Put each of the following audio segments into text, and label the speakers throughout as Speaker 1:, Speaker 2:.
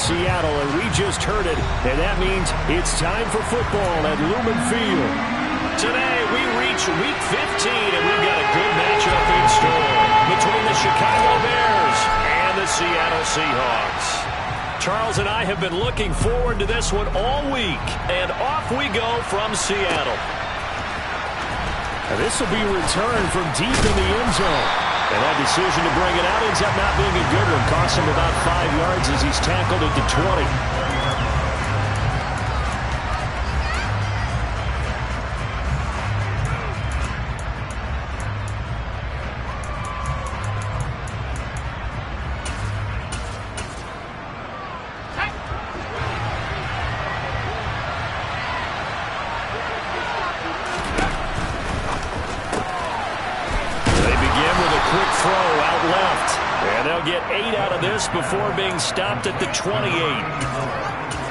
Speaker 1: Seattle, and we just heard it, and that means it's time for football at Lumen Field.
Speaker 2: Today, we reach Week 15, and we've got a good matchup in store between the Chicago Bears and the Seattle Seahawks. Charles and I have been looking forward to this one all week, and off we go from Seattle.
Speaker 1: Now this will be a return from deep in the end zone. And that decision to bring it out ends up not being a good one. Costs him about 5 yards as he's tackled at the 20. Before being stopped at the 28.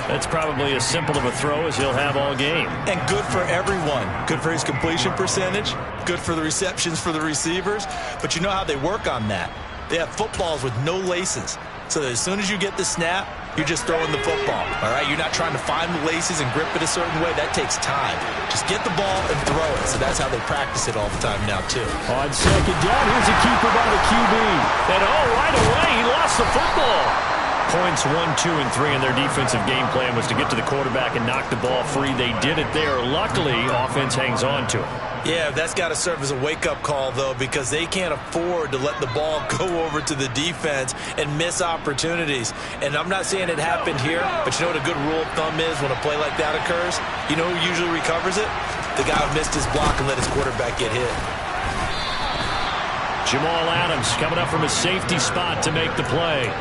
Speaker 1: That's probably as simple of a throw as he'll have all game.
Speaker 3: And good for everyone. Good for his completion percentage. Good for the receptions for the receivers. But you know how they work on that. They have footballs with no laces. So that as soon as you get the snap, you're just throwing the football. All right? You're not trying to find the laces and grip it a certain way. That takes time. Just get the ball and throw it. So that's how they practice it all the time now, too.
Speaker 1: On second down, here's a keeper by the QB.
Speaker 2: And right away, he lost the football. Points 1, 2, and 3 in their defensive game plan was to get to the quarterback and knock the ball free. They did it there. Luckily, offense hangs on to it.
Speaker 3: Yeah, that's got to serve as a wake-up call, though, because they can't afford to let the ball go over to the defense and miss opportunities. And I'm not saying it happened here, but you know what a good rule of thumb is when a play like that occurs? You know who usually recovers it? The guy who missed his block and let his quarterback get hit.
Speaker 2: Jamal Adams coming up from a safety spot to make the play.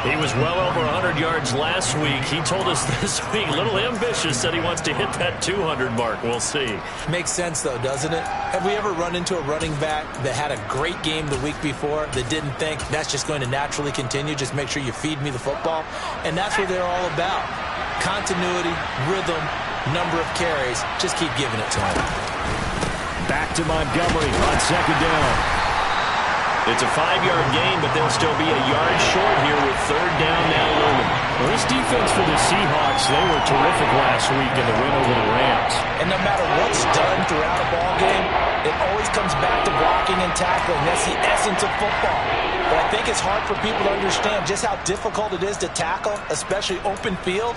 Speaker 2: He was well over 100 yards last week. He told us this week, a little ambitious, said he wants to hit that 200 mark. We'll see.
Speaker 3: Makes sense, though, doesn't it? Have we ever run into a running back that had a great game the week before that didn't think that's just going to naturally continue? Just make sure you feed me the football. And that's what they're all about. Continuity, rhythm, number of carries. Just keep giving it to him.
Speaker 1: Back to Montgomery on second down.
Speaker 2: It's a 5-yard gain, but they'll still be a yard short here with third down now looming.
Speaker 1: Well, this defense for the Seahawks, they were terrific last week in the win over the Rams.
Speaker 3: And no matter what's done throughout a ball game, it always comes back to blocking and tackling. That's the essence of football. But I think it's hard for people to understand just how difficult it is to tackle, especially open field.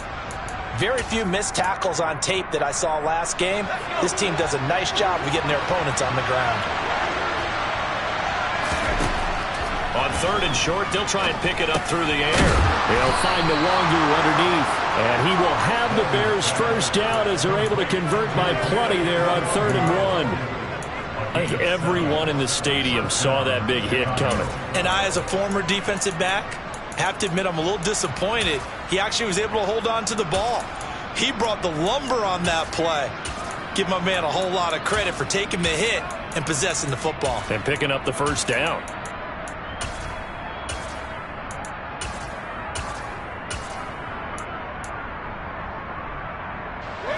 Speaker 3: Very few missed tackles on tape that I saw last game. This team does a nice job of getting their opponents on the ground.
Speaker 2: On third and short, they'll try and pick it up through the air.
Speaker 1: They'll find the Longu underneath. And he will have the Bears first down as they're able to convert by plenty there on 3rd and 1.
Speaker 2: I think everyone in the stadium saw that big hit coming.
Speaker 3: And I, as a former defensive back, have to admit I'm a little disappointed. He actually was able to hold on to the ball. He brought the lumber on that play. Give my man a whole lot of credit for taking the hit and possessing the football.
Speaker 2: And picking up the first down.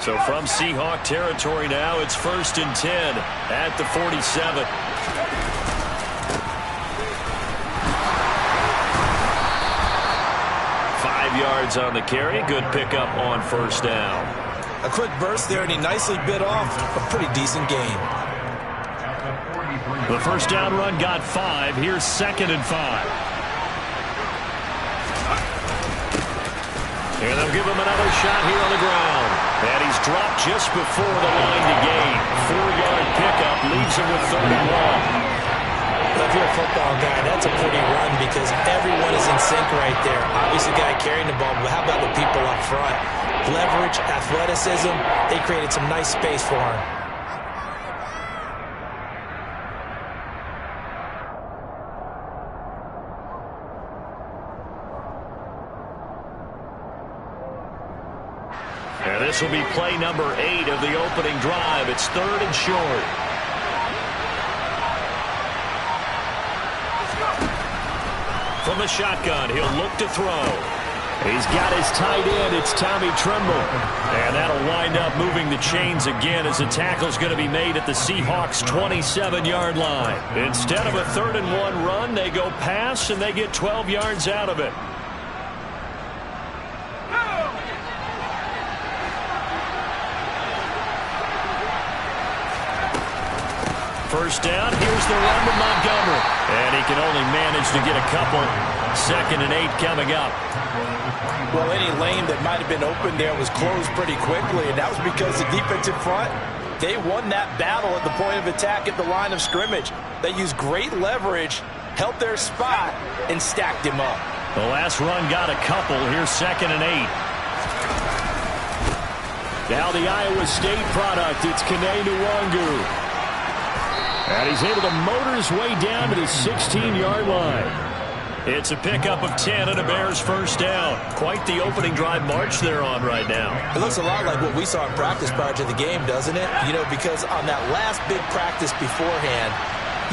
Speaker 2: So from Seahawk territory now, it's 1st and 10 at the 47. 5 yards on the carry. Good pickup on first down.
Speaker 3: A quick burst there, and he nicely bit off a pretty decent gain.
Speaker 2: The first down run got 5. Here's 2nd and 5. And they'll give him another shot here on the ground. And he's dropped just before the line to gain. 4-yard pickup leaves him with 3rd and 1.
Speaker 3: If you're a football guy, that's a pretty run because everyone is in sync right there. Obviously, the guy carrying the ball, but how about the people up front? Leverage, athleticism, they created some nice space for him.
Speaker 2: And this will be play number 8 of the opening drive. It's 3rd and short. From the shotgun, he'll look to throw.
Speaker 1: He's got his tight end. It's Tommy Tremble.
Speaker 2: And that'll wind up moving the chains again as the tackle's going to be made at the Seahawks' 27-yard line. Instead of a 3rd and 1 run, they go pass, and they get 12 yards out of it. first down. Here's the run to Montgomery. And he can only manage to get a couple. 2nd and 8 coming up.
Speaker 3: Well, any lane that might have been open there was closed pretty quickly, and that was because the defensive front, they won that battle at the point of attack at the line of scrimmage. They used great leverage, held their spot, and stacked him up.
Speaker 2: The last run got a couple. Here's 2nd and 8.
Speaker 1: Now the Iowa State product, it's Kene Nwangu. And he's able to motor his way down to the 16-yard line.
Speaker 2: It's a pickup of 10 and a Bears first down. Quite the opening drive march they're on right now.
Speaker 3: It looks a lot like what we saw in practice prior to the game, doesn't it? You know, because on that last big practice beforehand,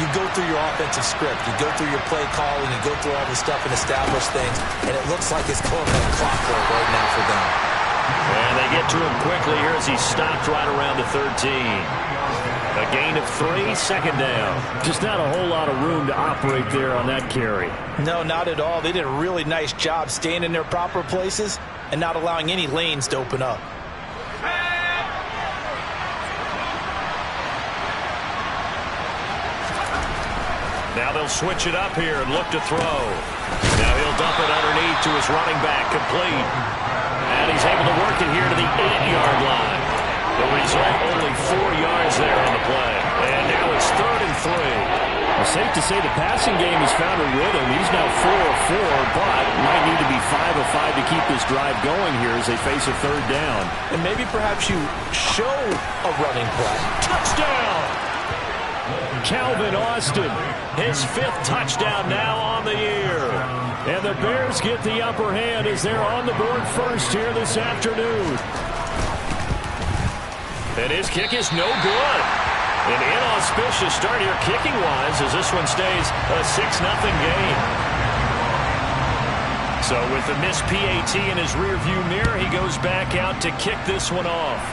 Speaker 3: you go through your offensive script. You go through your play calling. You go through all this stuff and establish things. And it looks like it's going like clockwork right now for them.
Speaker 2: And they get to him quickly here as he stopped right around the 13. A gain of 3, 2nd down.
Speaker 1: Just not a whole lot of room to operate there on that carry.
Speaker 3: No, not at all. They did a really nice job staying in their proper places and not allowing any lanes to open up.
Speaker 2: Now they'll switch it up here and look to throw. Now he'll dump it underneath to his running back, complete. And he's able to work it here to the 8-yard line. The result, only 4 yards there on the play. And now it's 3rd and 3.
Speaker 1: Well, safe to say the passing game has found a rhythm. He's now 4 of 4, but might need to be 5 of 5 to keep this drive going here as they face a 3rd down.
Speaker 3: And maybe perhaps you show a running play.
Speaker 2: Touchdown! Calvin Austin, his 5th touchdown now on the year.
Speaker 1: And the Bears get the upper hand as they're on the board first here this afternoon.
Speaker 2: And his kick is no good. An inauspicious start here kicking-wise as this one stays a 6-0 game. So with the missed PAT in his rearview mirror, he goes back out to kick this one off.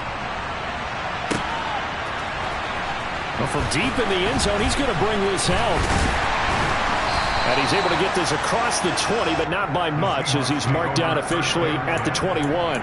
Speaker 1: Well, from deep in the end zone, he's going to bring this out. And he's able to get this across the 20, but not by much as he's marked down officially at the 21.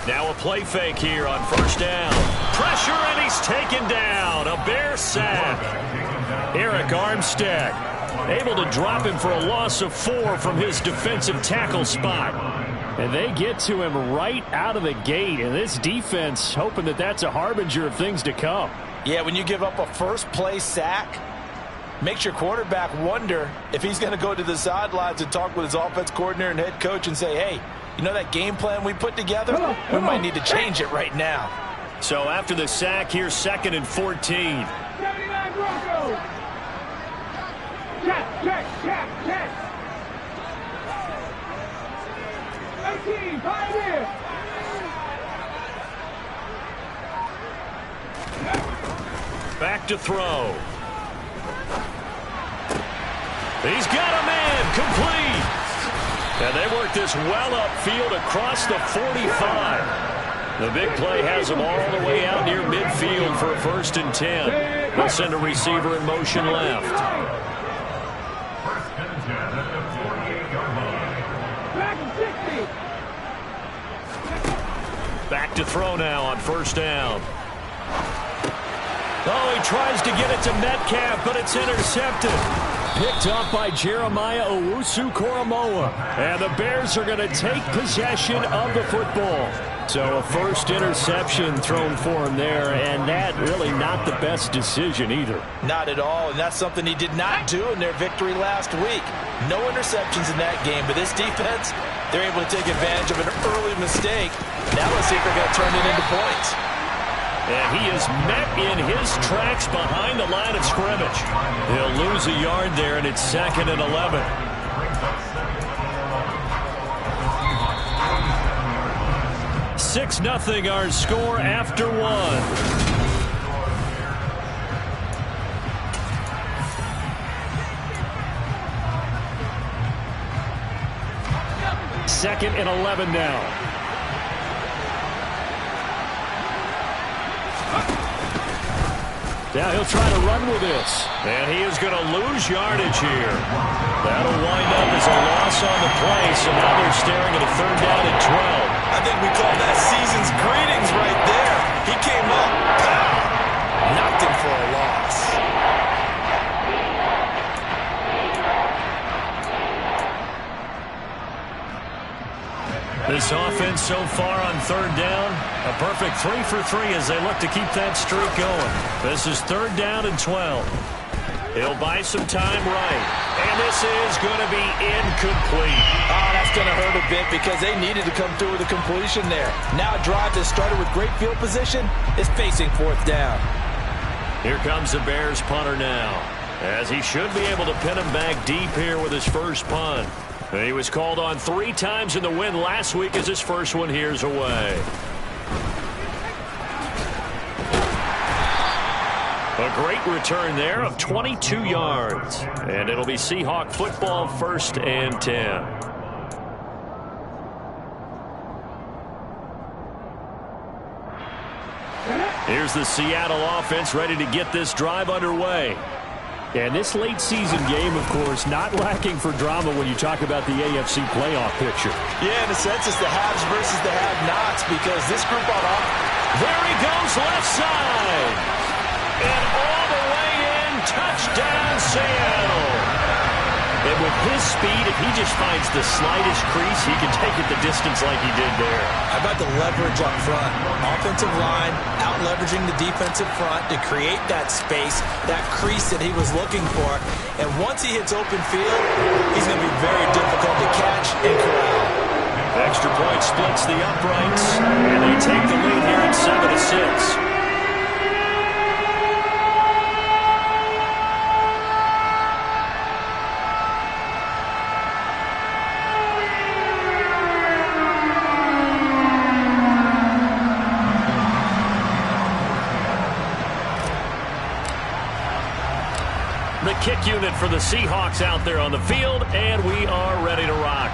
Speaker 2: Now a play fake here on first down. Pressure, and he's taken down. A Bear sack. Eric Armstead able to drop him for a loss of 4 from his defensive tackle spot.
Speaker 1: And they get to him right out of the gate. And this defense hoping that that's a harbinger of things to come.
Speaker 3: Yeah, when you give up a first-play sack, makes your quarterback wonder if he's going to go to the sidelines and talk with his offense coordinator and head coach and say, hey, you know that game plan we put together? We might need to change it right now.
Speaker 2: So after the sack, here's 2nd and 14.
Speaker 4: 79 Broncos. Check. 18, Pioneer.
Speaker 2: Back to throw. He's got a man, complete. And they work this well upfield across the 45. The big play has them all the way out near midfield for a 1st and 10. They'll send a receiver in motion left. Back to throw now on first down.
Speaker 1: Oh, he tries to get it to Metcalf, but it's intercepted. Picked up by Jeremiah Owusu-Koramoah. And the Bears are going to take possession of the football. So a first interception thrown for him there, and that really not the best decision either.
Speaker 3: Not at all, and that's something he did not do in their victory last week. No interceptions in that game, but this defense, they're able to take advantage of an early mistake. Now let's see if they're going to turn it into points.
Speaker 2: And he is met in his tracks behind the line of scrimmage. He'll lose a yard there, and it's 2nd and 11. (6-0) our score after 1.
Speaker 1: 2nd and 11 now. Now he'll try to run with this.
Speaker 2: And he is going to lose yardage here. That'll wind up as a loss on the play, so now they're staring at a 3rd down and 12.
Speaker 3: I think we call that season's greetings right there. He came up, pow, knocked him for a loss.
Speaker 2: This offense so far on 3rd down, a perfect 3 for 3 as they look to keep that streak going. This is 3rd down and 12. He'll buy some time right. And this is going to be incomplete.
Speaker 3: Oh, that's going to hurt a bit because they needed to come through with a completion there. Now a drive that started with great field position is facing 4th down.
Speaker 2: Here comes the Bears punter now, as he should be able to pin him back deep here with his first punt. He was called on 3 times in the win last week as his first one here's away. A great return there of 22 yards. And it'll be Seahawk football 1st and 10. Here's the Seattle offense ready to get this drive underway.
Speaker 1: And this late season game, of course, not lacking for drama when you talk about the AFC playoff picture.
Speaker 3: Yeah, in a sense, it's the haves versus the have-nots because this group on off.
Speaker 2: There he goes, left side. And all the way in, touchdown Seattle. And with his speed, if he just finds the slightest crease, he can take it the distance like he did there.
Speaker 3: How about the leverage up front? Offensive line out-leveraging the defensive front to create that space, that crease that he was looking for. And once he hits open field, he's going to be very difficult to catch and corral.
Speaker 2: Extra point splits the uprights, and they take the lead here at 7-6. The kick unit for the Seahawks out there on the field, and we are ready to rock.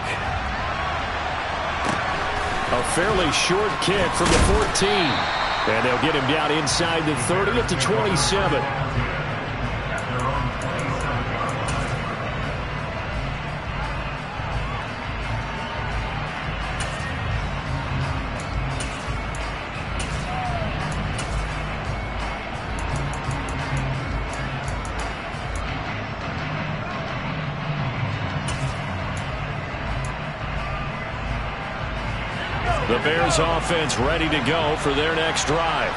Speaker 1: A fairly short kick from the 14. And they'll get him down inside the 30 at the 27.
Speaker 2: The Bears offense ready to go for their next drive.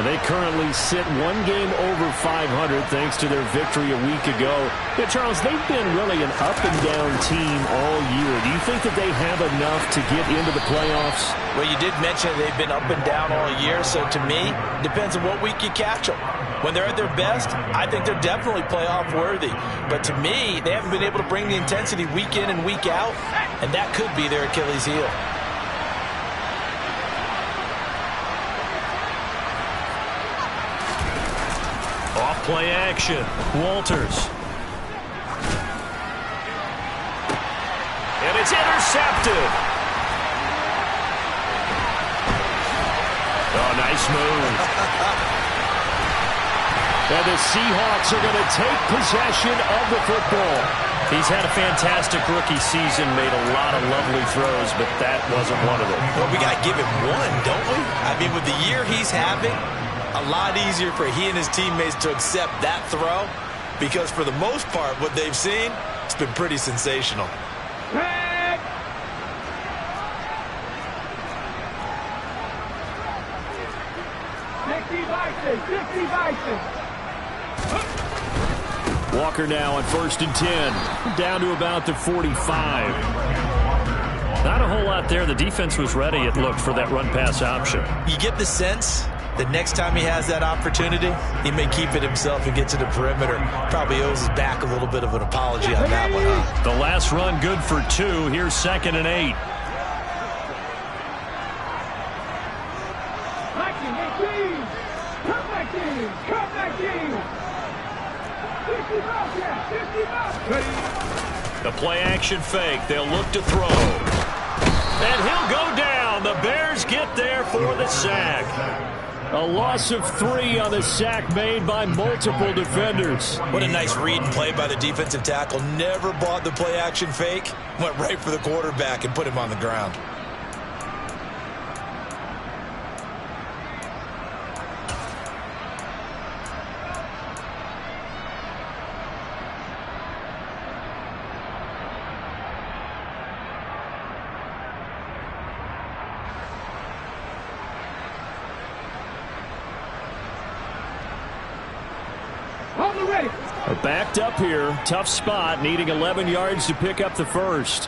Speaker 1: They currently sit 1 game over 500 thanks to their victory a week ago. Yeah, Charles, they've been really an up-and-down team all year. Do you think that they have enough to get into the playoffs?
Speaker 3: Well, you did mention they've been up and down all year, so to me, depends on what week you catch them. When they're at their best, I think they're definitely playoff worthy. But to me, they haven't been able to bring the intensity week in and week out, and that could be their Achilles heel.
Speaker 2: Play action. Walters. And it's intercepted. Oh, nice move.
Speaker 1: And the Seahawks are going to take possession of the football.
Speaker 2: He's had a fantastic rookie season, made a lot of lovely throws, but that wasn't one of them.
Speaker 3: Well, we got to give him one, don't we? I mean, with the year he's having, a lot easier for he and his teammates to accept that throw because for the most part, what they've seen, it's been pretty sensational.
Speaker 4: Red.
Speaker 1: Walker now on 1st and 10, down to about the 45.
Speaker 2: Not a whole lot there. The defense was ready, it looked, for that run-pass option.
Speaker 3: You get the sense the next time he has that opportunity, he may keep it himself and get to the perimeter. Probably owes his back a little bit of an apology on that one, huh?
Speaker 2: The last run good for 2. Here's 2nd and 8. The play action fake. They'll look to throw. And he'll go down. The Bears get there for the sack.
Speaker 1: A loss of 3 on the sack made by multiple defenders.
Speaker 3: What a nice read and play by the defensive tackle. Never bought the play-action fake. Went right for the quarterback and put him on the ground.
Speaker 1: Backed up here. Tough spot. Needing 11 yards to pick up the first.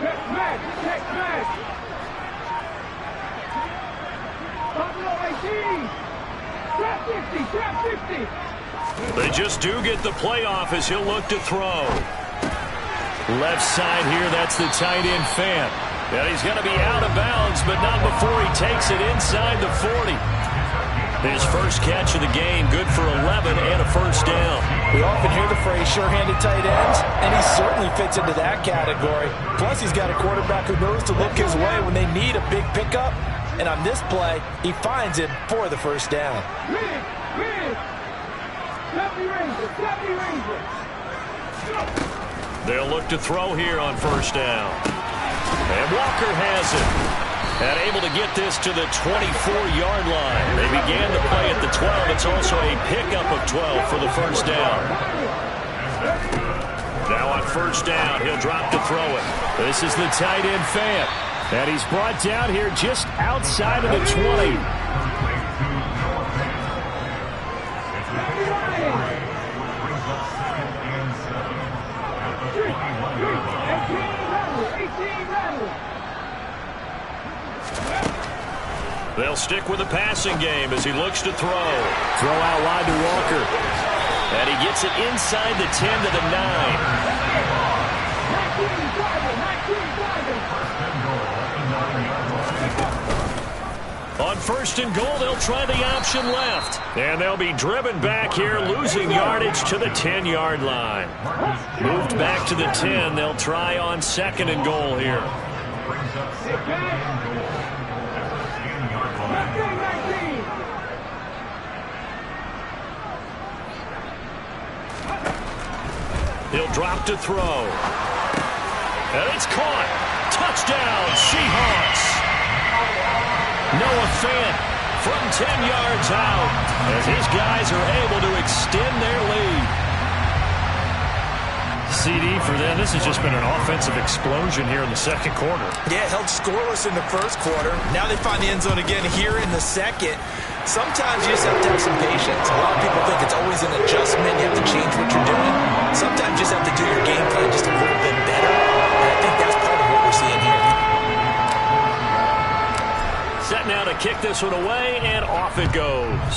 Speaker 4: Check back. Trap 50.
Speaker 2: They just do get the playoff as he'll look to throw.
Speaker 1: Left side here, that's the tight end Fant.
Speaker 2: And he's going to be out of bounds, but not before he takes it inside the 40. His first catch of the game, good for 11 and a first down.
Speaker 3: We often hear the phrase sure-handed tight ends, and he certainly fits into that category. Plus, he's got a quarterback who knows to look his way when they need a big pickup. And on this play, he finds him for the first down.
Speaker 2: They'll look to throw here on first down. And Walker has it. And able to get this to the 24-yard line. They began the play at the 12. It's also a pickup of 12 for the first down. Now on first down, he'll drop to throw it.
Speaker 1: This is the tight end Fant. And he's brought down here just outside of the 20.
Speaker 2: They'll stick with the passing game as he looks to throw.
Speaker 1: Throw out wide to Walker.
Speaker 2: And he gets it inside the 10 to the 9. On first and goal, they'll try the option left. And they'll be driven back here, losing yardage to the 10-yard line. Moved back to the 10. They'll try on second and goal here. He'll drop to throw. And it's caught. Touchdown, Seahawks. Noah Fant from 10 yards out as his guys are able to extend their lead.
Speaker 1: CD for them. This has just been an offensive explosion here in the second quarter.
Speaker 3: Yeah, held scoreless in the first quarter. Now they find the end zone again here in the second. Sometimes you just have to have some patience. A lot of people think it's always an adjustment. You have to change what you're doing. Sometimes you just have to do your game plan just a little bit better. And I think that's part of what we're seeing here.
Speaker 2: Set now to kick this one away, and off it goes.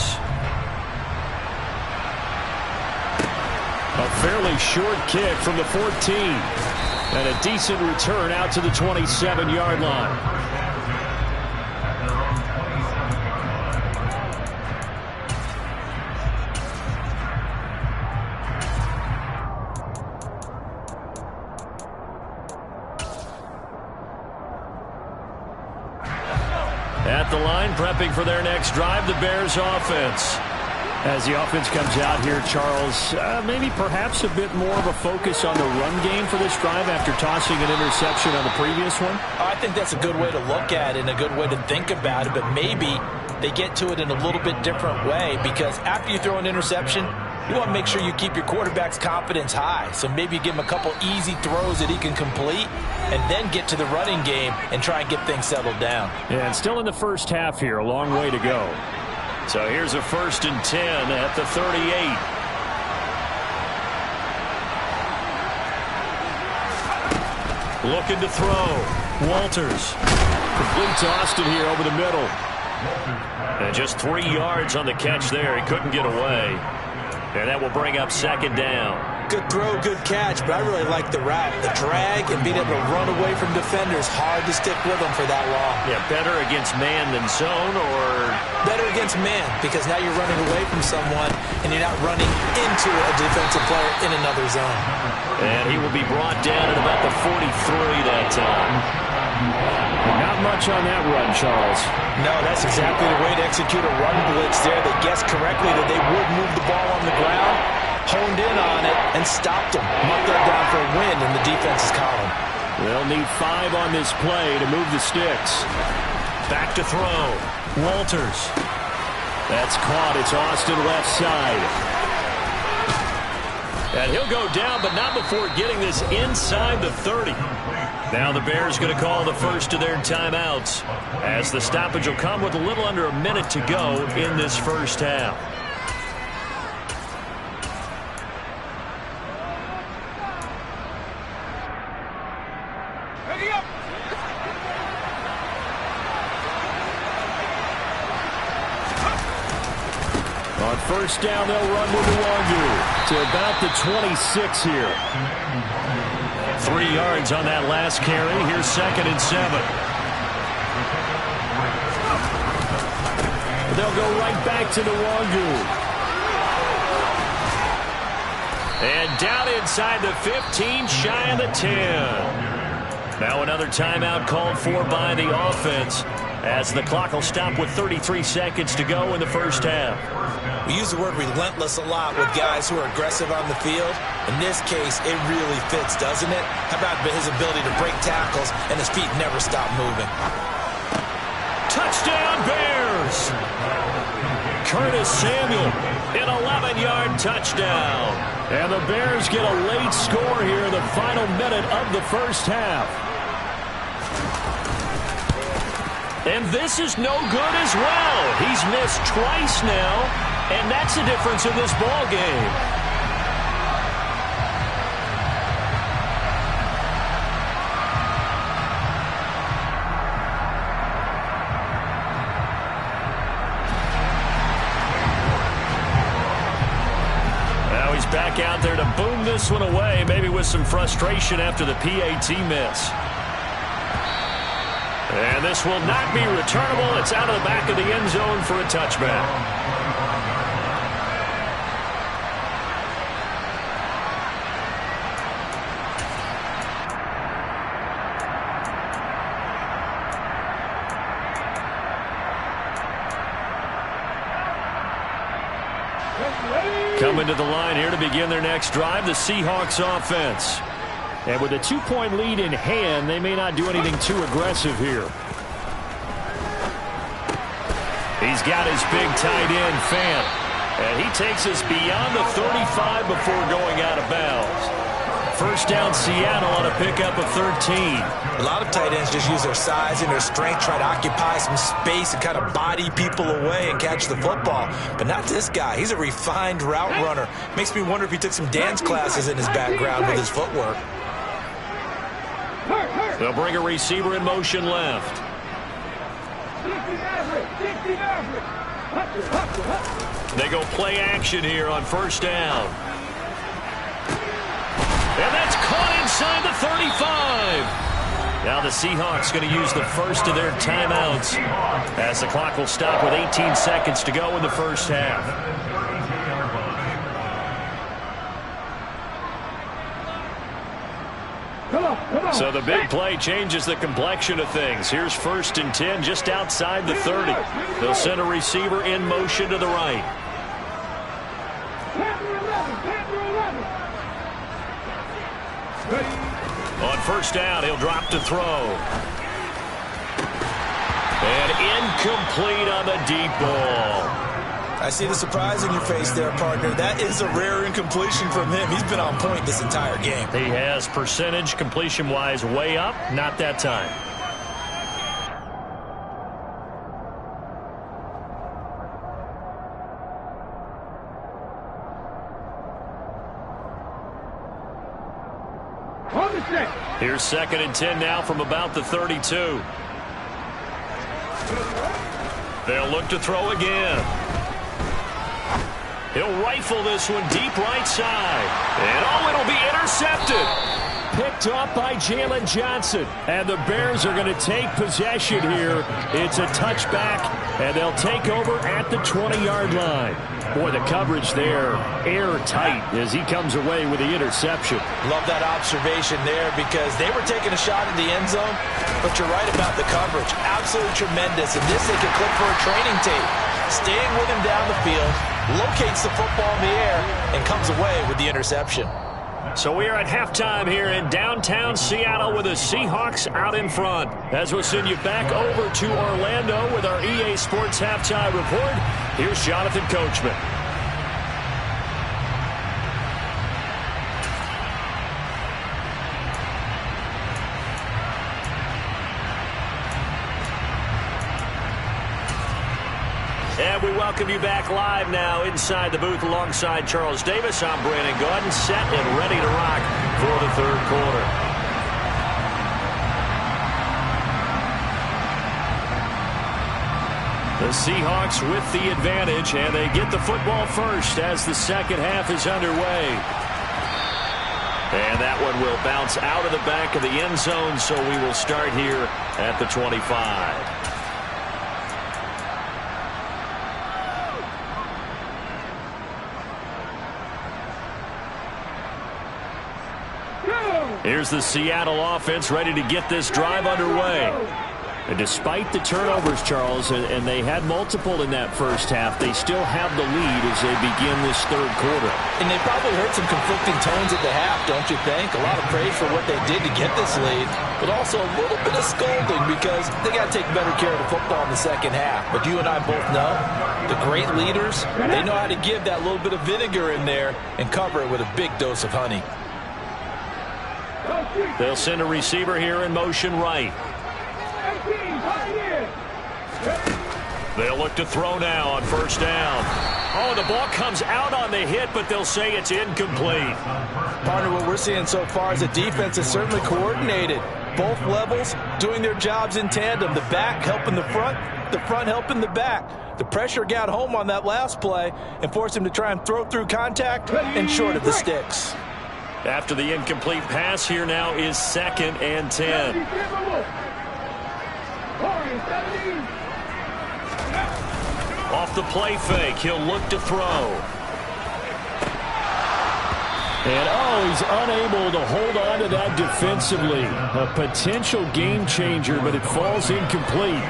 Speaker 1: A fairly short kick from the 14. And a decent return out to the 27-yard line.
Speaker 2: At the line, prepping for their next drive, the Bears offense.
Speaker 1: As the offense comes out here, Charles, maybe perhaps a bit more of a focus on the run game for this drive after tossing an interception on the previous one?
Speaker 3: I think that's a good way to look at it and a good way to think about it, but maybe they get to it in a little bit different way because after you throw an interception, you want to make sure you keep your quarterback's confidence high. So maybe you give him a couple easy throws that he can complete and then get to the running game and try and get things settled down.
Speaker 1: Yeah, and still in the first half here, a long way to go.
Speaker 2: So here's a 1st and 10 at the 38. Looking to throw. Walters.
Speaker 1: Complete to Austin here over the middle.
Speaker 2: And just 3 yards on the catch there. He couldn't get away. And that will bring up second down.
Speaker 3: Good throw, good catch, but I really like the route. The drag and being able to run away from defenders. Hard to stick with them for that long.
Speaker 2: Yeah, better against man than zone, or
Speaker 3: Better against man, because now you're running away from someone and you're not running into a defensive player in another zone.
Speaker 2: And he will be brought down at about the 43 that time.
Speaker 1: Not much on that run, Charles.
Speaker 3: No, that's exactly the way to execute a run blitz there. They guessed correctly that they would move the ball on the ground, honed in on it, and stopped them. Marked that down for a win in the defense's column.
Speaker 1: They'll need 5 on this play to move the sticks.
Speaker 2: Back to throw. Walters.
Speaker 1: That's caught. It's Austin left side.
Speaker 2: And he'll go down, but not before getting this inside the 30. Now the Bears going to call the first of their timeouts, as the stoppage will come with a little under a minute to go in this first half.
Speaker 4: Ready up.
Speaker 1: On first down, they'll run with the Wangu to about the 26 here.
Speaker 2: 3 yards on that last carry. Here's 2nd and 7.
Speaker 1: They'll go right back to the Wangu.
Speaker 2: And down inside the 15, shy of the 10. Now another timeout called for by the offense, as the clock will stop with 33 seconds to go in the first half.
Speaker 3: We use the word relentless a lot with guys who are aggressive on the field. In this case, it really fits, doesn't it? How about his ability to break tackles and his feet never stop moving?
Speaker 2: Touchdown, Bears! Curtis Samuel, an 11-yard touchdown.
Speaker 1: And the Bears get a late score here in the final minute of the first half.
Speaker 2: And this is no good as well. He's missed twice now, and that's the difference in this ball game. Now he's back out there to boom this one away, maybe with some frustration after the PAT miss. And this will not be returnable. It's out of the back of the end zone for a touchback. Coming to the line here to begin their next drive, the Seahawks offense.
Speaker 1: And with a 2-point lead in hand, they may not do anything too aggressive here.
Speaker 2: He's got his big tight end, Fant. And he takes us beyond the 35 before going out of bounds. First down, Seattle on a pickup of 13.
Speaker 3: A lot of tight ends just use their size and their strength, try to occupy some space and kind of body people away and catch the football. But not this guy. He's a refined route runner. Makes me wonder if he took some dance classes in his background with his footwork.
Speaker 2: They'll bring a receiver in motion left. They go play action here on first down. And that's caught inside the 35. Now the Seahawks going to use the first of their timeouts, as the clock will stop with 18 seconds to go in the first half. So the big play changes the complexion of things. Here's 1st and 10 just outside the 30. They'll send a receiver in motion to the right. On first down, he'll drop to throw. And incomplete on the deep ball.
Speaker 3: I see the surprise in your face there, partner. That is a rare incompletion from him. He's been on point this entire game.
Speaker 2: He has percentage completion-wise way up. Not that time. Here's 2nd and 10 now from about the 32. They'll look to throw again. He'll rifle this one deep right side. And oh, it'll be intercepted.
Speaker 1: Picked off by Jalen Johnson. And the Bears are going to take possession here. It's a touchback, And they'll take over at the 20-yard line. Boy, the coverage there, airtight as he comes away with the interception.
Speaker 3: Love that observation there because they were taking a shot at the end zone, but you're right about the coverage. Absolutely tremendous. And this they could clip for a training tape. Staying with him down the field, locates the football in the air, and comes away with the interception.
Speaker 2: So we are at halftime here in downtown Seattle with the Seahawks out in front. As we'll send you back over to Orlando with our EA Sports Halftime Report, here's Jonathan Coachman. And we welcome you back live now inside the booth alongside Charles Davis. I'm Brandon Gaudin, set and ready to rock for the third quarter. The Seahawks with the advantage, and they get the football first as the second half is underway. And that one will bounce out of the back of the end zone, so we will start here at the 25. Here's the Seattle offense ready to get this drive underway. And despite the turnovers, Charles, and they had multiple in that first half, they still have the lead as they begin this third quarter.
Speaker 3: And they probably heard some conflicting tones at the half, don't you think? A lot of praise for what they did to get this lead, but also a little bit of scolding because they got to take better care of the football in the second half. But you and I both know the great leaders, they know how to give that little bit of vinegar in there and cover it with a big dose of honey.
Speaker 2: They'll send a receiver here in motion right. They'll look to throw now on first down. Oh, the ball comes out on the hit, but they'll say it's incomplete.
Speaker 3: Partner, what we're seeing so far is the defense is certainly coordinated. Both levels doing their jobs in tandem. The back helping the front helping the back. The pressure got home on that last play and forced him to try and throw through contact and short of the sticks.
Speaker 2: After the incomplete pass, here now is 2nd and 10. Off the play fake, he'll look to throw.
Speaker 1: And, oh, he's unable to hold on to that defensively. A potential game changer, but it falls incomplete.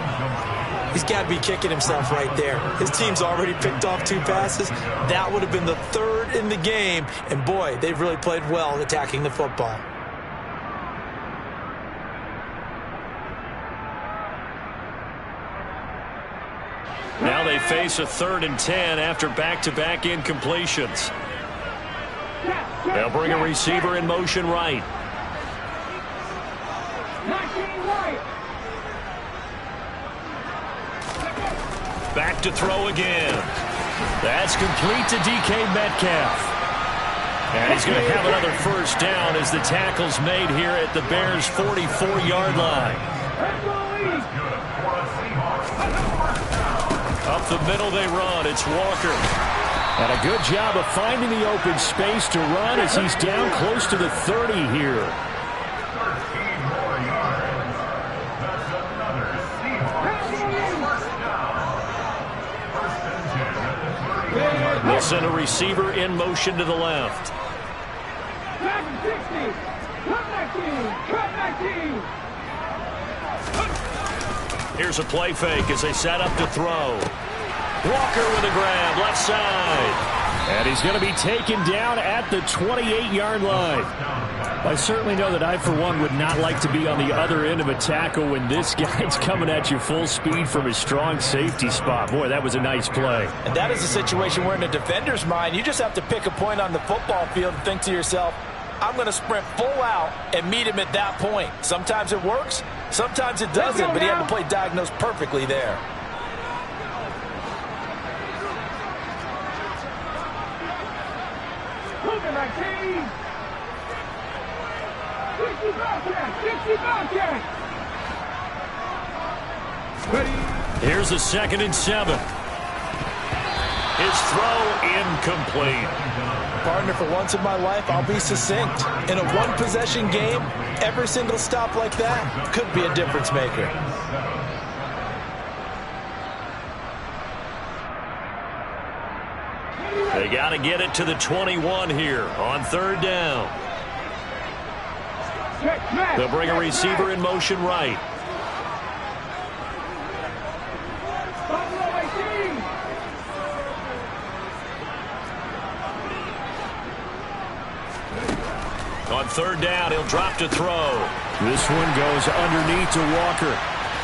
Speaker 3: He's got to be kicking himself right there. His team's already picked off 2 passes. That would have been the 3rd in the game. And, boy, they've really played well attacking the football.
Speaker 2: Now they face a 3rd and 10 after back-to-back incompletions. They'll bring a receiver in motion right. Back to throw again. That's complete to DK Metcalf. And he's going to have another first down as the tackle's made here at the Bears' 44-yard line. Up the middle they run. It's Walker.
Speaker 1: And a good job of finding the open space to run as he's down close to the 30 here.
Speaker 2: They'll send a receiver in motion to the left. Here's a play fake as they set up to throw. Walker with a grab, left side.
Speaker 1: And he's going to be taken down at the 28-yard line. I certainly know that I, for one, would not like to be on the other end of a tackle when this guy's coming at you full speed from his strong safety spot. Boy, that was a nice play.
Speaker 3: And that is a situation where in a defender's mind, you just have to pick a point on the football field and think to yourself, I'm going to sprint full out and meet him at that point. Sometimes it works, sometimes it doesn't, but he had the play diagnosed perfectly there.
Speaker 2: Here's a 2nd and 7. His throw incomplete.
Speaker 3: Partner, for once in my life, I'll be succinct. In a one-possession game, every single stop like that could be a difference maker.
Speaker 2: They got to get it to the 21 here on third down. They'll bring a receiver in motion right. On third down, he'll drop to throw.
Speaker 1: This one goes underneath to Walker.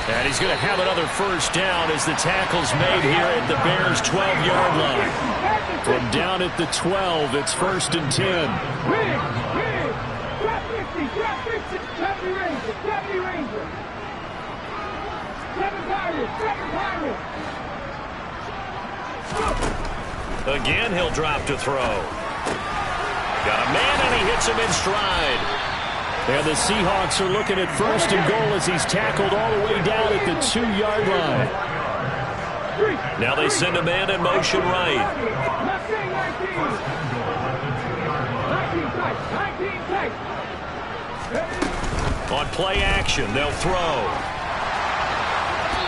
Speaker 2: And he's going to have another first down as the tackle's made here at the Bears' 12-yard line.
Speaker 1: From down at the 12, it's 1st and 10.
Speaker 2: Again, he'll drop to throw. Got a man, and he hits him in stride.
Speaker 1: And the Seahawks are looking at 1st and goal as he's tackled all the way down at the 2-yard line.
Speaker 2: Now they send a man in motion right. On play action, they'll throw.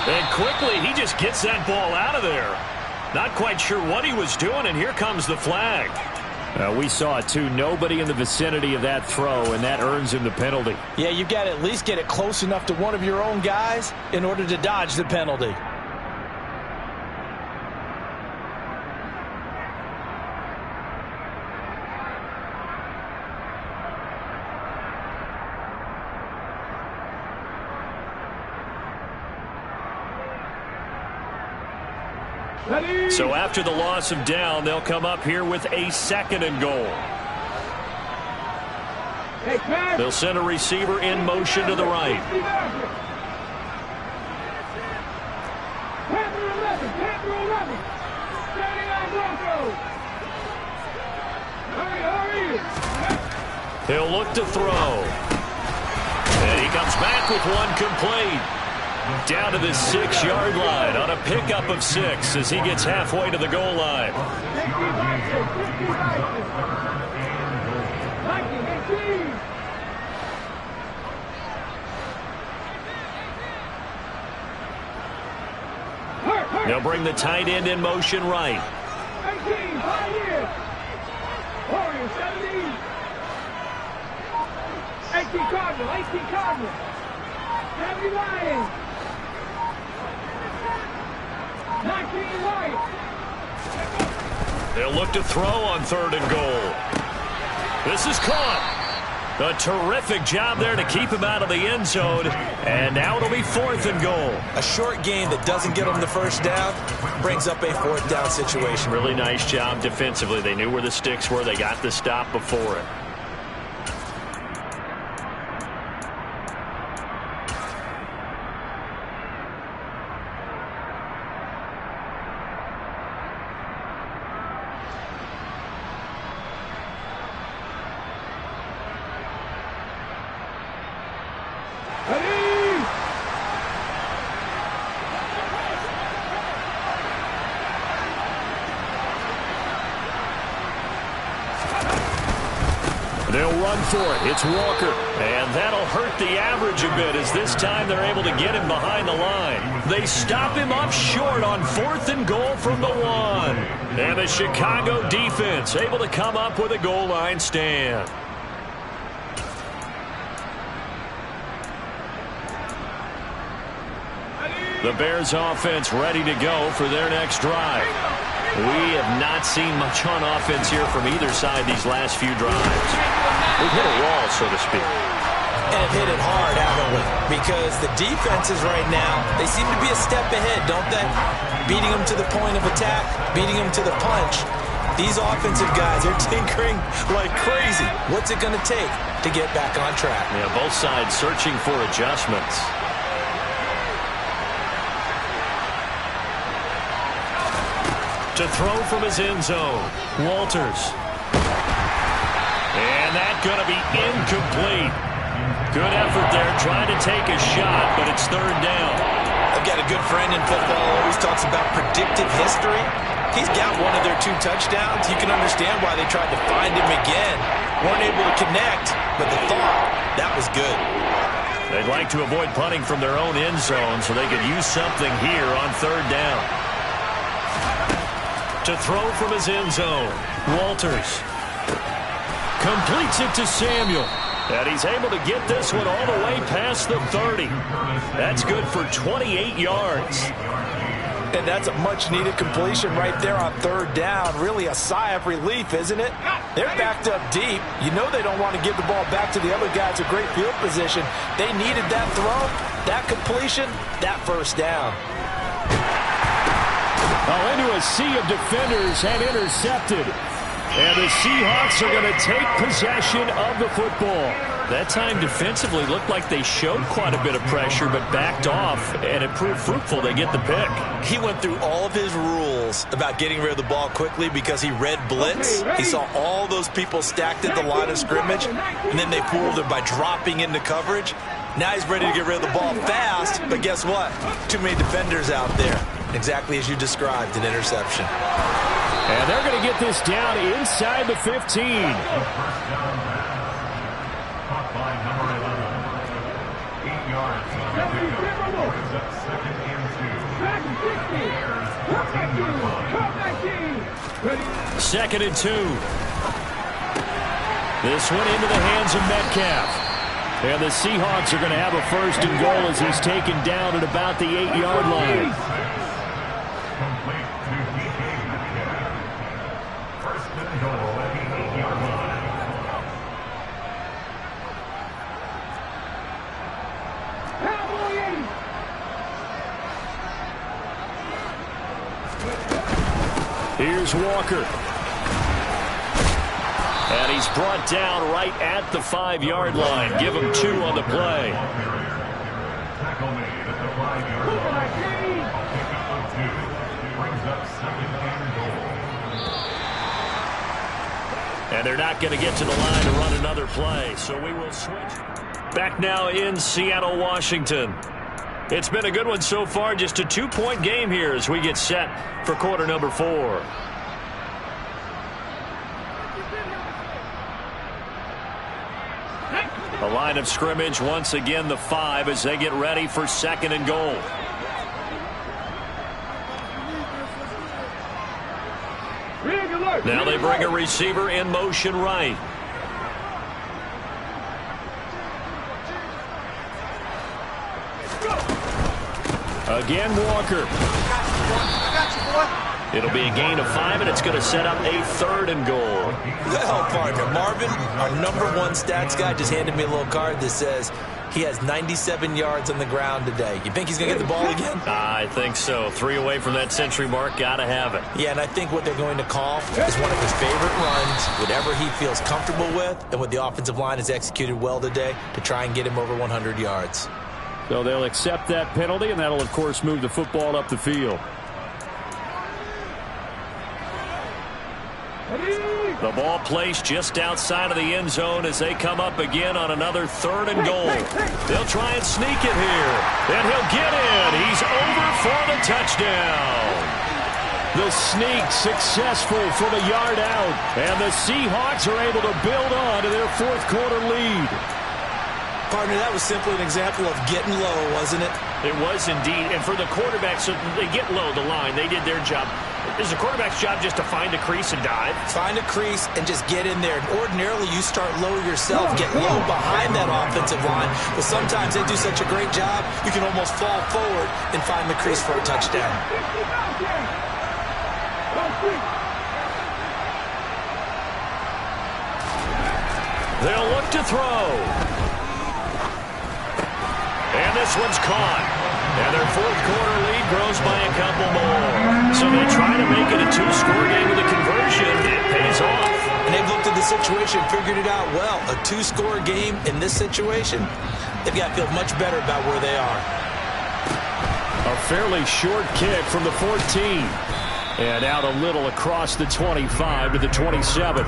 Speaker 2: And quickly, he just gets that ball out of there. Not quite sure what he was doing, and here comes the flag.
Speaker 1: We saw it, too. Nobody in the vicinity of that throw, and that earns him the penalty.
Speaker 3: Yeah, you've got to at least get it close enough to one of your own guys in order to dodge the penalty.
Speaker 2: So after the loss of down, they'll come up here with a 2nd and goal. They'll send a receiver in motion to the right. He'll look to throw. And he comes back with one complete. Down to the 6-yard line on a pickup of 6 as he gets halfway to the goal line. They'll bring the tight end in motion right.
Speaker 4: 18 Cardinal. 70 Lions. 19 Lions.
Speaker 2: They'll look to throw on 3rd and goal. This is caught. A terrific job there to keep him out of the end zone. And now it'll be 4th and goal.
Speaker 3: A short game that doesn't get them the first down brings up a 4th down situation.
Speaker 2: Really nice job defensively. They knew where the sticks were. They got the stop before it.
Speaker 1: They'll run for it. It's Walker.
Speaker 2: And that'll hurt the average a bit as this time they're able to get him behind the line. They stop him up short on 4th and goal from the 1. And the Chicago defense able to come up with a goal line stand. The Bears offense ready to go for their next drive. We have not seen much on offense here from either side these last few drives. We've hit a wall, so to speak.
Speaker 3: And hit it hard, haven't we? Because the defenses right now, they seem to be a step ahead, don't they? Beating them to the point of attack, beating them to the punch. These offensive guys are tinkering like crazy. What's it going to take to get back on track?
Speaker 2: Yeah, both sides searching for adjustments. To throw from his end zone, Walters. And that's going to be incomplete. Good effort there, trying to take a shot, but it's 3rd down.
Speaker 3: I've got a good friend in football who always talks about predictive history. He's got one of their 2 touchdowns. You can understand why they tried to find him again. Weren't able to connect, but the thought, that was good.
Speaker 2: They'd like to avoid punting from their own end zone so they could use something here on 3rd down. To to throw from his end zone. Walters completes it to Samuel. And he's able to get this one all the way past the 30. That's good for 28 yards.
Speaker 5: And that's a much-needed completion right there on third down. Really a sigh of relief, isn't it? They're backed up deep. You know they don't want to give the ball back to the other guys in great field position. They needed that throw, that completion, that first down.
Speaker 1: Into a sea of defenders and intercepted. And the Seahawks are going to take possession of the football.
Speaker 2: That time defensively looked like they showed quite a bit of pressure but backed off, and it proved fruitful. They get the pick.
Speaker 3: He went through all of his rules about getting rid of the ball quickly because he read blitz. He saw all those people stacked at the line of scrimmage, and then they fooled him by dropping into coverage. Now he's ready to get rid of the ball fast, but guess what? Too many defenders out there. Exactly as you described, an interception.
Speaker 1: And they're going to get this down inside the 15.
Speaker 2: Second and 2. This one into the hands of Metcalf.
Speaker 1: And the Seahawks are going to have a first and goal as he's taken down at about the 8-yard line. Here's Walker.
Speaker 2: And he's brought down right at the 5-yard line. Give him 2 on the play. And they're not going to get to the line to run another play, so we will switch. Back now in Seattle, Washington. It's been a good one so far, just a 2-point game here as we get set for quarter number 4. A line of scrimmage, once again the 5 as they get ready for second and goal. Now they bring a receiver in motion right.
Speaker 1: Again, Walker.
Speaker 2: It'll be a gain of 5, and it's going to set up a third and goal.
Speaker 3: Well, partner, Marvin, our #1 stats guy, just handed me a little card that says he has 97 yards on the ground today. You think he's going to get the ball again?
Speaker 2: I think so. 3 away from that century mark. Got to have it.
Speaker 3: Yeah, and I think what they're going to call is one of his favorite runs, whatever he feels comfortable with, and what the offensive line has executed well today to try and get him over 100 yards.
Speaker 1: So they'll accept that penalty, and that'll, of course, move the football up the field.
Speaker 2: The ball placed just outside of the end zone as they come up again on another third and goal. They'll try and sneak it here. And he'll get in. He's over for the touchdown.
Speaker 1: The sneak successful from a yard out. And the Seahawks are able to build on to their fourth quarter lead.
Speaker 3: Partner, that was simply an example of getting low, wasn't it?
Speaker 2: It was indeed. And for the quarterback, so they get low the line. They did their job. It's the quarterback's job just to find a crease and dive.
Speaker 3: Find a crease and just get in there. And ordinarily, you start low yourself, get low behind that offensive line. But sometimes they do such a great job, you can almost fall forward and find the crease for a touchdown.
Speaker 2: They'll look to throw. And this one's caught. And their fourth quarter lead grows by a couple more. So they try to make it a 2-score game with a conversion. It pays off.
Speaker 3: And they've looked at the situation, figured it out well. A 2-score game in this situation, they've got to feel much better about where they are.
Speaker 1: A fairly short kick from the 14. And out a little across the 25 to the 27.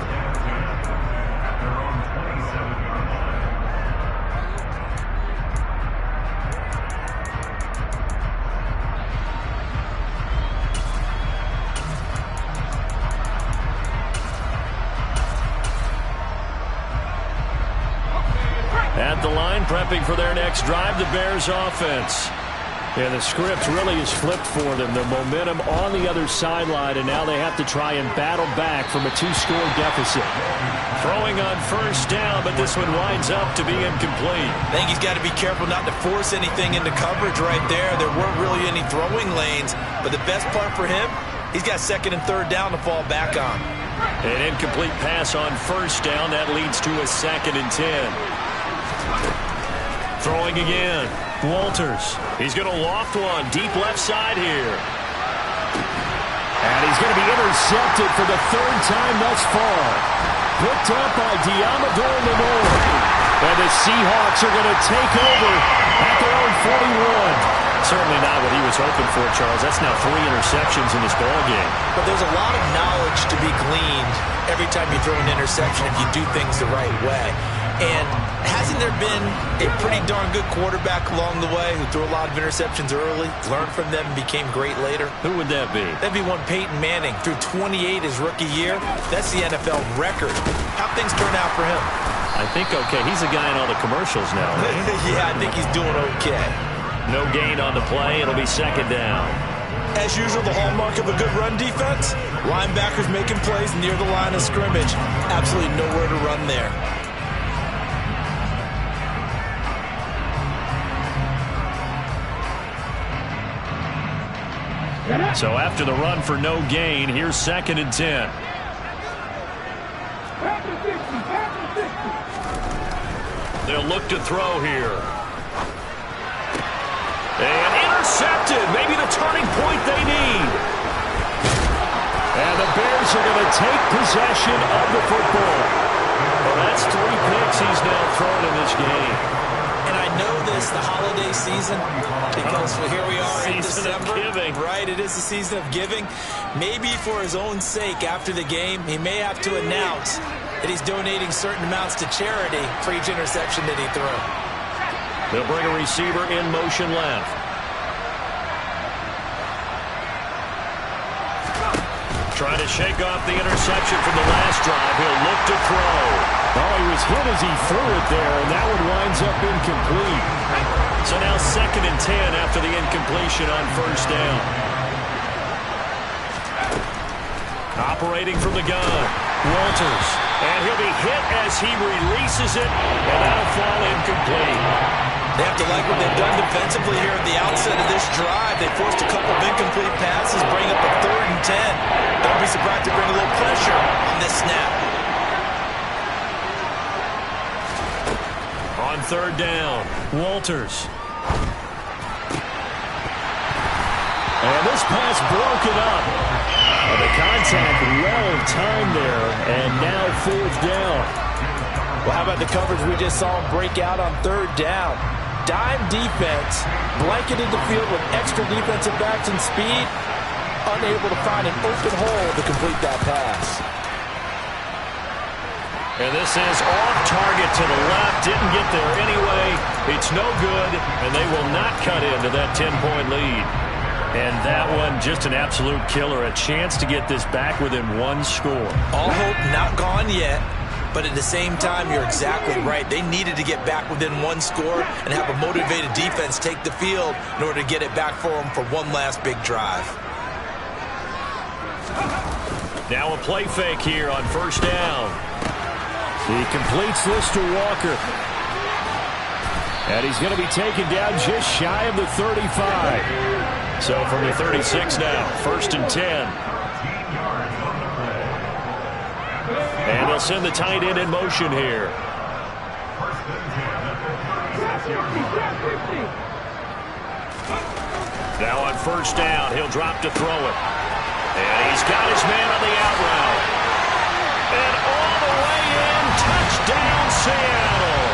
Speaker 2: At the line, prepping for their next drive, the Bears offense.
Speaker 1: And the script really is flipped for them. The momentum on the other sideline, and now they have to try and battle back from a 2-score deficit.
Speaker 2: Throwing on first down, but this one winds up to be incomplete.
Speaker 3: I think he's got to be careful not to force anything into coverage right there. There weren't really any throwing lanes, but the best part for him, he's got second and third down to fall back on.
Speaker 2: An incomplete pass on first down. That leads to a 2nd and 10. Throwing again. Walters. He's going to loft one deep left side here.
Speaker 1: And he's going to be intercepted for the 3rd time thus far. Picked up by Diamador Lenore. And the Seahawks are going to take over at their own 41.
Speaker 2: Certainly not what he was hoping for, Charles. That's now 3 interceptions in this ballgame.
Speaker 3: But there's a lot of knowledge to be gleaned every time you throw an interception if you do things the right way. And hasn't there been a pretty darn good quarterback along the way who threw a lot of interceptions early, learned from them, and became great later?
Speaker 2: Who would that be?
Speaker 3: That'd be one Peyton Manning. Threw 28 his rookie year. That's the NFL record. How'd things turn out for him?
Speaker 2: I think okay. He's a guy in all the commercials now. Right?
Speaker 3: Yeah, I think he's doing okay.
Speaker 2: No gain on the play. It'll be 2nd down.
Speaker 3: As usual, the hallmark of a good run defense, linebackers making plays near the line of scrimmage. Absolutely nowhere to run there.
Speaker 2: So after the run for no gain, here's 2nd and 10. They'll look to throw here. And intercepted. Maybe the turning point they need.
Speaker 1: And the Bears are going to take possession of the football.
Speaker 2: Well, that's 3 picks he's now thrown in this game.
Speaker 3: And I know this, the holiday season, because here we are in December. Right, it is the season of giving. Maybe for his own sake after the game, he may have to announce that he's donating certain amounts to charity for each interception that he threw.
Speaker 2: They'll bring a receiver in motion left. Trying to shake off the interception from the last drive. He'll look to throw.
Speaker 1: Oh, he was hit as he threw it there, and that one winds up incomplete.
Speaker 2: So now 2nd and 10 after the incompletion on first down. Operating from the gun. Walters. And he'll be hit as he releases it, and that'll fall incomplete.
Speaker 3: They have to like what they've done defensively here at the outset of this drive. They forced a couple of incomplete passes, bring up a 3rd and 10. Don't be surprised to bring a little pressure on this snap.
Speaker 2: On 3rd down, Walters.
Speaker 1: And this pass broken up. And the contact well timed there, and now 4th down.
Speaker 5: Well, how about the coverage we just saw him break out on 3rd down? Dime defense, blanketed the field with extra defensive backs and speed, unable to find an open hole to complete that pass.
Speaker 2: And this is off target to the left. Didn't get there anyway. It's no good, and they will not cut into that 10-point lead. And that one, just an absolute killer. A chance to get this back within 1 score.
Speaker 3: All hope not gone yet. But at the same time, you're exactly right. They needed to get back within 1 score and have a motivated defense take the field in order to get it back for them for one last big drive.
Speaker 2: Now a play fake here on first down.
Speaker 1: He completes this to Walker. And he's going to be taken down just shy of the 35.
Speaker 2: So from the 36 now, 1st and 10. And they'll send the tight end in motion here. Now on first down, he'll drop to throw it. And he's got his man on the out route. And all the way in, touchdown Seattle.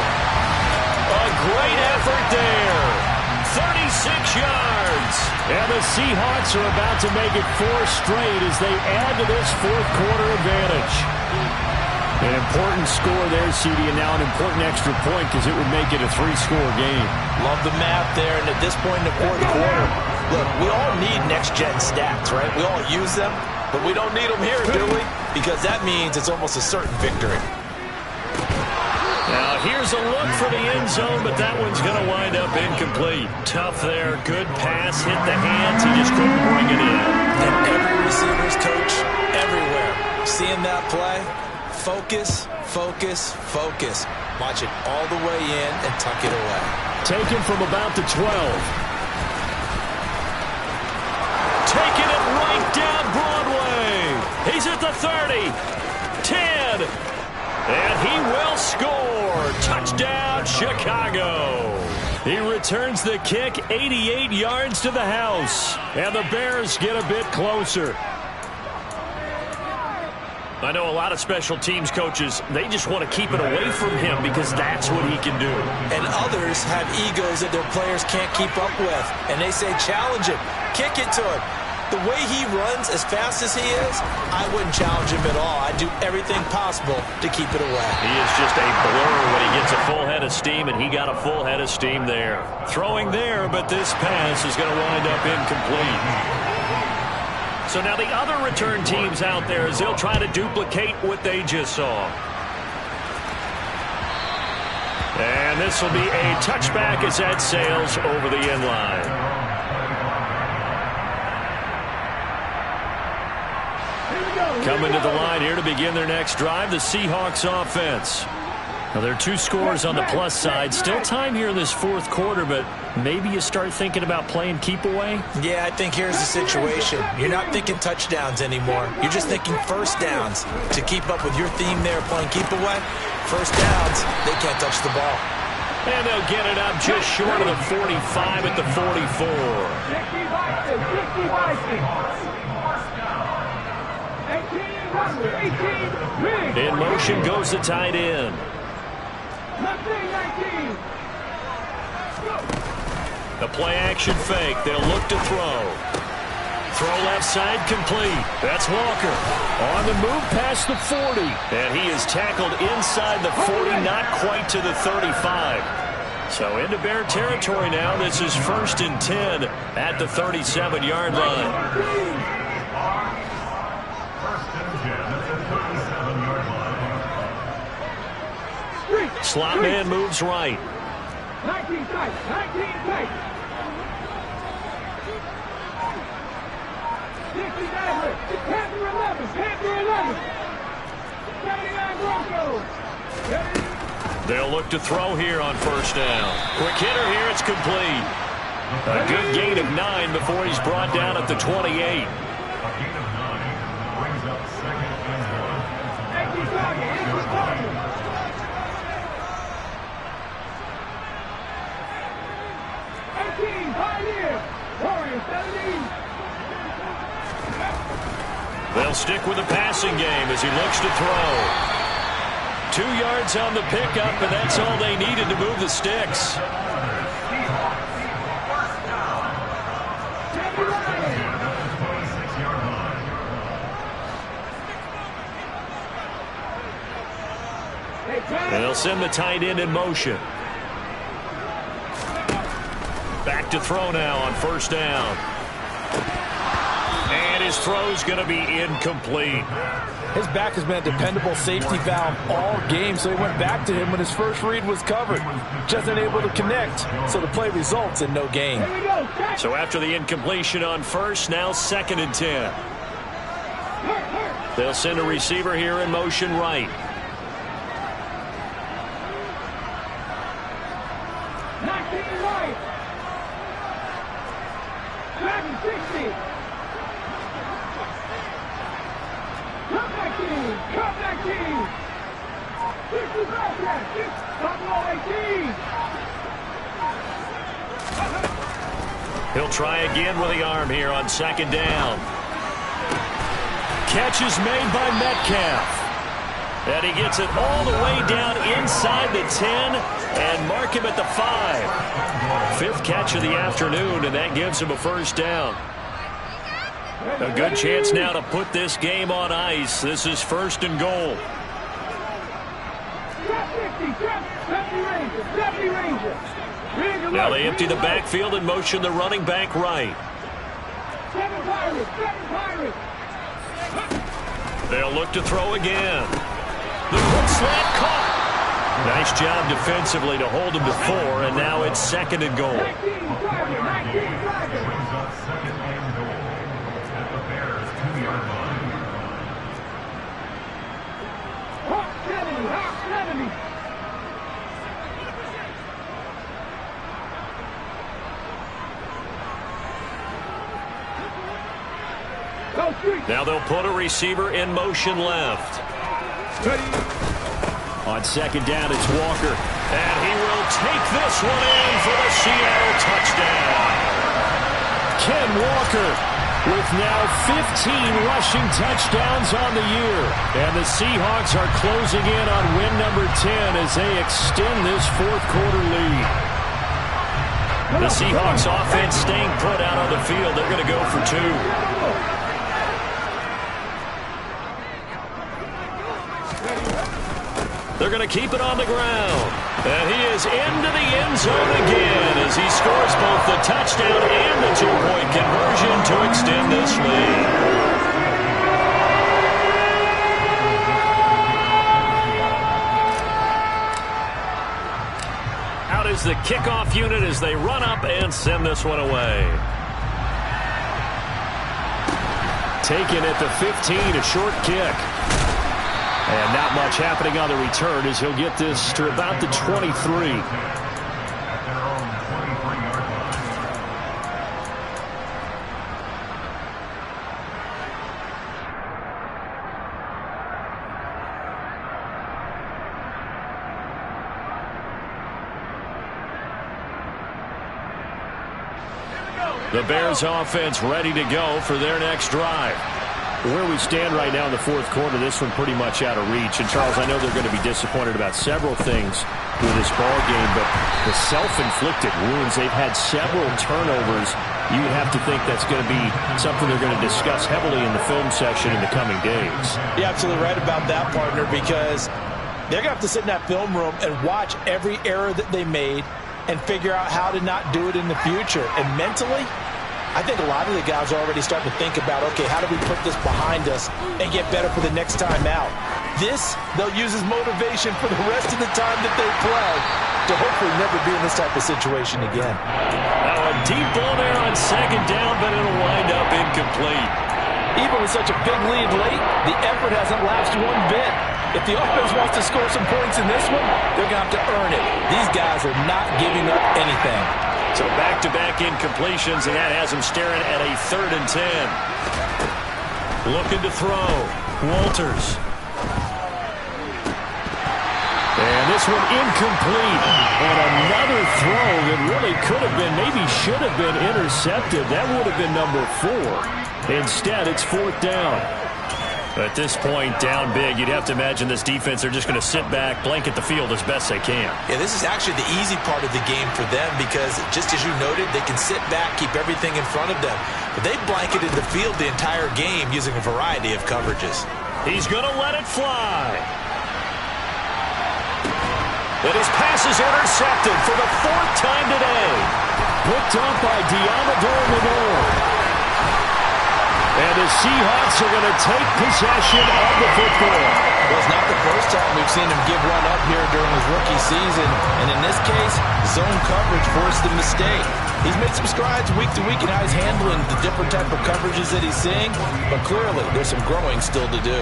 Speaker 2: A great effort there. 36 yards.
Speaker 1: And the Seahawks are about to make it 4 straight as they add to this 4th quarter advantage. An important score there, CD, and now an important extra point because it would make it a 3-score game.
Speaker 3: Love the math there, and at this point in the 4th quarter, look, we all need next-gen stats, right? We all use them, but we don't need them here, do we? Because that means it's almost a certain victory.
Speaker 1: Now here's a look for the end zone, but that one's going to wind up incomplete. Tough there. Good pass. Hit the hands. He just couldn't bring it in.
Speaker 5: And every receiver's coach everywhere. Seeing that play, focus, focus, focus. Watch it all the way in and tuck it away.
Speaker 1: Taken from about the 12. Taking it right down Broadway. He's at the 30. 10. And he will score. Touchdown, Chicago. He returns the kick 88 yards to the house. And the Bears get a bit closer. I know a lot of special teams coaches, they just want to keep it away from him because that's what he can do.
Speaker 5: And others have egos that their players can't keep up with. And they say, challenge him. Kick it to him. The way he runs as fast as he is, I wouldn't challenge him at all. I'd do everything possible to keep it away.
Speaker 1: He is just a blur when he gets a full head of steam, and he got a full head of steam there. Throwing there, but this pass is going to wind up incomplete. So now the other return teams out there as they'll try to duplicate what they just saw. And this will be a touchback as that sails over the end line. Coming to the line here to begin their next drive, the Seahawks offense. Now, there are two scores on the plus side. Still time here in this fourth quarter, but maybe you start thinking about playing keep away?
Speaker 5: Yeah, I think here's the situation. You're not thinking touchdowns anymore. You're just thinking first downs. To keep up with your theme there, playing keep away, first downs, they can't touch the ball.
Speaker 1: And they'll get it up just short of the 45 at the 44. In motion goes the tight end. The play action fake. They'll look to throw. Throw left side complete. That's Walker. On the move past the 40. And he is tackled inside the 40, not quite to the 35. So into Bear territory now. This is 1st and 10 at the 37-yard line. Slot man moves right.
Speaker 4: 19 tight, 19 tight. 69, Panther 11, Panther 11. 79 Broncos.
Speaker 1: They'll look to throw here on first down. Quick hitter here, it's complete. A good gain of 9 before he's brought down at the 28. They'll stick with the passing game as he looks to throw. 2 yards on the pickup, and that's all they needed to move the sticks. And they'll send the tight end in motion. Back to throw now on first down. And his throw's going to be incomplete.
Speaker 5: His back has been a dependable safety valve all game, so he went back to him when his first read was covered. Just unable to connect, so the play results in no gain.
Speaker 1: So after the incompletion on first, now 2nd and 10. They'll send a receiver here in motion right. He'll try again with the arm here on 2nd down. Catch is made by Metcalf. And he gets it all the way down inside the 10 and mark him at the 5. 5th catch of the afternoon, and that gives him a first down. A good chance now to put this game on ice. This is 1st and goal. Now they empty the backfield and motion the running back right. They'll look to throw again. The quick slant caught.
Speaker 2: Nice job defensively to hold him to 4, and now it's 2nd and goal.
Speaker 4: 19 driving, 19 driving. Hawk 70, Hawk 70. Go street.
Speaker 2: Now they'll put a receiver in motion left.
Speaker 1: On 2nd down, it's Walker.
Speaker 2: And he will take this one in for the Seattle touchdown.
Speaker 1: Ken Walker with now 15 rushing touchdowns on the year. And the Seahawks are closing in on win number 10 as they extend this 4th quarter lead.
Speaker 2: The Seahawks offense staying put out on the field. They're going to go for 2. They're going to keep it on the ground. And he is into the end zone again as he scores both the touchdown and the 2-point conversion to extend this lead. Out is the kickoff unit as they run up and send this one away.
Speaker 1: Taken at the 15, a short kick. And not much happening on the return as he'll get this to about the 23.
Speaker 2: The Bears offense ready to go for their next drive.
Speaker 1: Where we stand right now in the 4th quarter, this one pretty much out of reach. And, Charles, I know they're going to be disappointed about several things with this ball game, but the self-inflicted wounds, they've had several turnovers. You would have to think that's going to be something they're going to discuss heavily in the film session in the coming days.
Speaker 5: You're absolutely right about that, partner, because they're going to have to sit in that film room and watch every error that they made and figure out how to not do it in the future. And mentally, I think a lot of the guys are already starting to think about, okay, how do we put this behind us and get better for the next time out? This, they'll use as motivation for the rest of the time that they play to hopefully never be in this type of situation again.
Speaker 2: Now a deep ball there on 2nd down, but it'll wind up incomplete.
Speaker 5: Even with such a big lead late, the effort hasn't lasted one bit. If the offense wants to score some points in this one, they're going to have to earn it. These guys are not giving up anything.
Speaker 2: So back-to-back incompletions, and that has him staring at a 3rd and 10. Looking to throw. Walters.
Speaker 1: And this one incomplete. And another throw that really could have been, maybe should have been intercepted. That would have been number 4. Instead, it's 4th down.
Speaker 2: At this point, down big, you'd have to imagine this defense, they're just going to sit back, blanket the field as best they can.
Speaker 3: Yeah, this is actually the easy part of the game for them because, just as you noted, they can sit back, keep everything in front of them. But they've blanketed the field the entire game using a variety of coverages.
Speaker 2: He's going to let it fly. And his pass is intercepted for the 4th time today.
Speaker 1: Picked up by Diamador Lenore. And the Seahawks are going to take possession of the football.
Speaker 5: Well, it's not the first time we've seen him give one up here during his rookie season. And in this case, zone coverage forced the mistake. He's made some strides week to week in how he's handling the different type of coverages that he's seeing. But clearly, there's some growing still to do.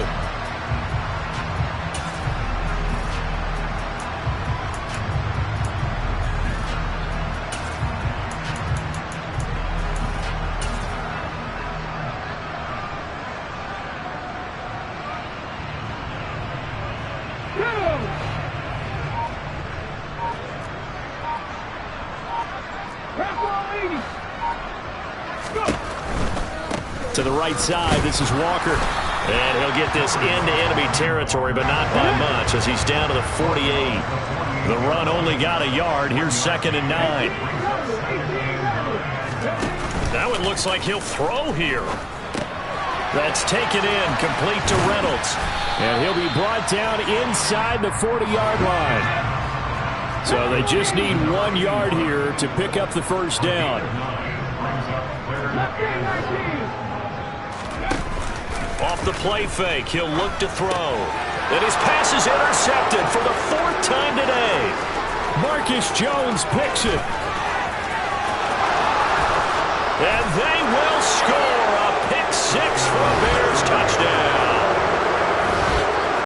Speaker 1: To the right side, this is Walker.
Speaker 2: And he'll get this into enemy territory, but not by much as he's down to the 48. The run only got a yard. Here's 2nd and 9. Now it looks like he'll throw here. That's taken in, complete to Reynolds.
Speaker 1: And he'll be brought down inside the 40-yard line. So they just need 1 yard here to pick up the 1st down.
Speaker 2: Off the play fake, he'll look to throw. And his pass is intercepted for the 4th time today.
Speaker 1: Marcus Jones picks it.
Speaker 2: And that